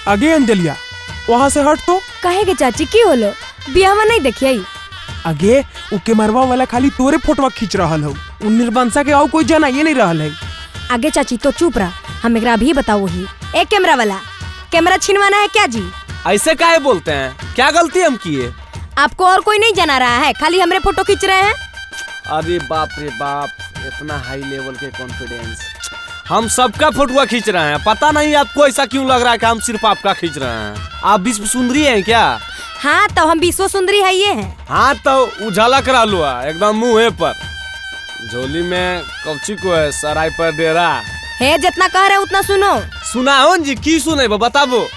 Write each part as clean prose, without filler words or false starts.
आगे अंजलिया वहाँ से हट तो। कहे के चाची की होलो बियाह में नहीं देखिए। आगे उ कैमरा वाला खाली तोरे फोटो खींच रहा हो, उ निर्बंसा के और कोई जना ये नहीं रहा है। आगे चाची तो चुप रहा, हम एकरा भी बताओ ही। एक कैमरा वाला कैमरा छीनवाना है क्या जी? ऐसे काहे बोलते हैं, क्या गलती हम किए? आपको और कोई नहीं जना रहा है, खाली हमरे फोटो खींच रहे हैं। अरे बाप रे बाप, इतना हाई लेवल के कॉन्फिडेंस। हम सबका फोटो खींच रहे हैं, पता नहीं आपको ऐसा क्यों लग रहा है कि हम सिर्फ आपका खींच रहे हैं। आप विश्व सुंदरी हैं क्या? हाँ तो हम विश्व सुंदरी है ये हैं। हाँ तो उजाला करा लो एकदम मुँह पर। झोली में कौची को है, सराय पर डेरा है। जितना कह रहे उतना सुनो। सुनाओ जी, की सुने बताबो।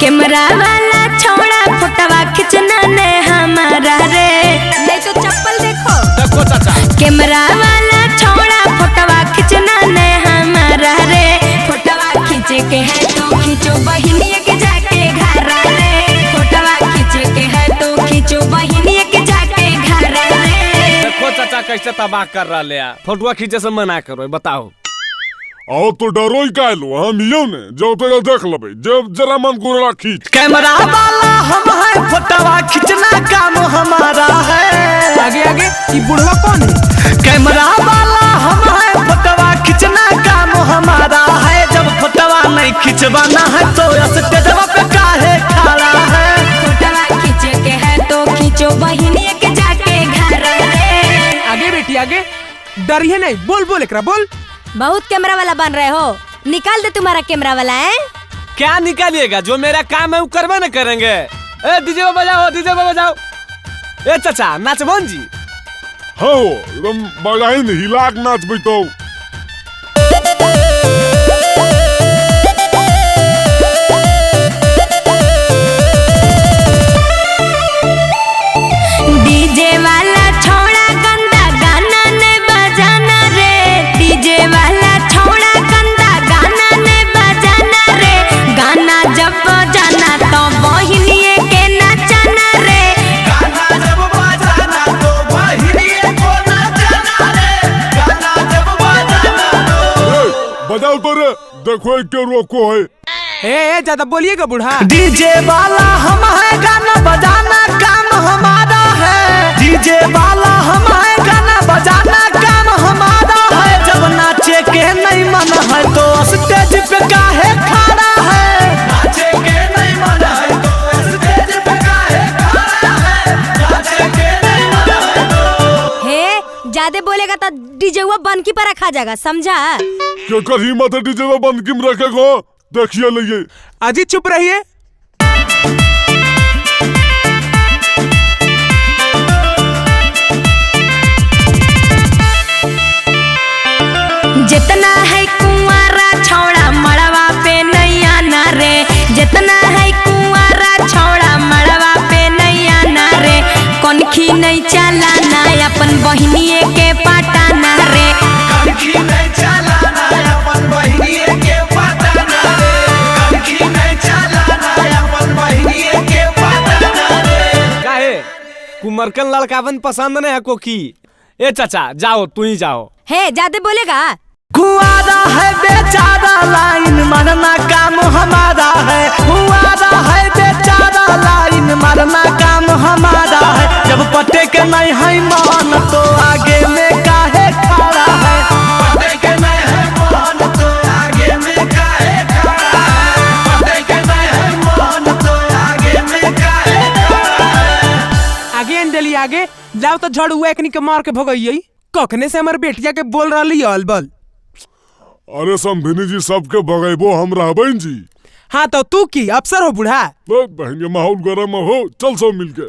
कैमरा वाला छोड़ा फोटवा खींचना ने हमारा रे। नहीं तो चप्पल देखो। देखो चाचा। कैमरा वाला छोड़ा फोटवा खींचना ने हमारा रे। फोटवा खींचे के है तो खींचो बहिनिया के जाके घर रे। फोटवा खींचे के है तो खींचो बहिनिया के जाके घर रे। देखो चाचा कैसे तबाह कर रहा ले, फोटो खींचे से मना करो, बताओ। आओ तो डरो ही का लो, हम यो ने जो तो देख लेबे, जब जरा मन को खींच। कैमरा वाला हम है, फोटवा खींचना काम हमारा है। आगे आगे ये बुढ़वा कौन है? कैमरा वाला हम है, फोटवा खींचना काम हमारा है। जब फोटवा नहीं खिंचवाना है तो स्टेजवा पे काहे खड़ा है। फोटवा खींचे के है तो खींचो बहिनिया के जाके घर रे। आगे बेटी आगे, डरिए नहीं, बोल बोल एकरा बोल। बहुत कैमरा वाला बन रहे हो, निकाल दे तुम्हारा कैमरा वाला है। क्या निकालिएगा, जो मेरा काम है वो करवा न करेंगे। ए डीजे बजाओ, डीजे बजाओ। ए चाचा नाचबन जी। हाँ एकदम बजाइन हिलाक नाच बैठो। डीजे वाला छोड़ा गंदा गाना ने बजाना रे। डीजे वाला छोड़ा गंदा गाना ने बजाना रे। गाना जब बजाना तो बहिनिए के नचाना रे। गाना जब बजाना तो बहिनिए को नचाना रे। गाना जब बजाना तो बजाओ तो रे, देखो एक के रोको है। ए ज्यादा बोलिएगा बूढ़ा। डीजे वाला हम है, गाना बजाना काम हमारा है। डीजे वाला हम है, गाना बजाना काम हमारा है। जब नाचे के नहीं मन है तो स्टेज पे काहे खड़ा है। नाचे के नहीं मन है तो स्टेज पे काहे खड़ा है। नाचे के नहीं मन है तो। हे ज्यादा बोलेगा तो डीजे वो बन की पर रखा जाएगा, समझा? क्या कर हिम्मत है डीजे में बंद किम रखेगो, देखिए लइए। अजी चुप रहिए। जितना है कुंवारा छोड़ा मड़वा पे नहीं आना रे। जितना है कुंवारा छोड़ा मड़वा पे नहीं आना रे। कनखी नहीं चलाना अपन बहिनिए के पटाना रे। कनखी नहीं चलाना अपन बहिनिए के पटाना रे। कनखी नहीं चलाना अपन बहिनिए के पटाना रे। काहे कुमरकन लड़कावन पसंद नहीं है को की? ए चाचा जाओ, तू ही जाओ। हे ज्यादा बोलेगा। कुआरा है बेचारा, लाइन मारना काम हमारा है। कुआरा है बेचारा, लाइन मारना काम हमारा है। जब पटे के नहीं है मान तो आगे में काहे खड़ा है। पटे के नहीं है मान तो आगे में काहे खड़ा है। पटे के नहीं है मान तो आगे में काहे खड़ा है। आगे अंजलि आगे जाओ तो झड़ हुआ एकनी के मार के भगइयै। कखने से हमारे बेटिया के बोल रही अलबल। अरे संभिनी जी सबके भगैबो हम रहबन जी। हाँ तो तू की अफसर हो बूढ़ा। बहन के माहौल गरम हो, चल सब मिलके।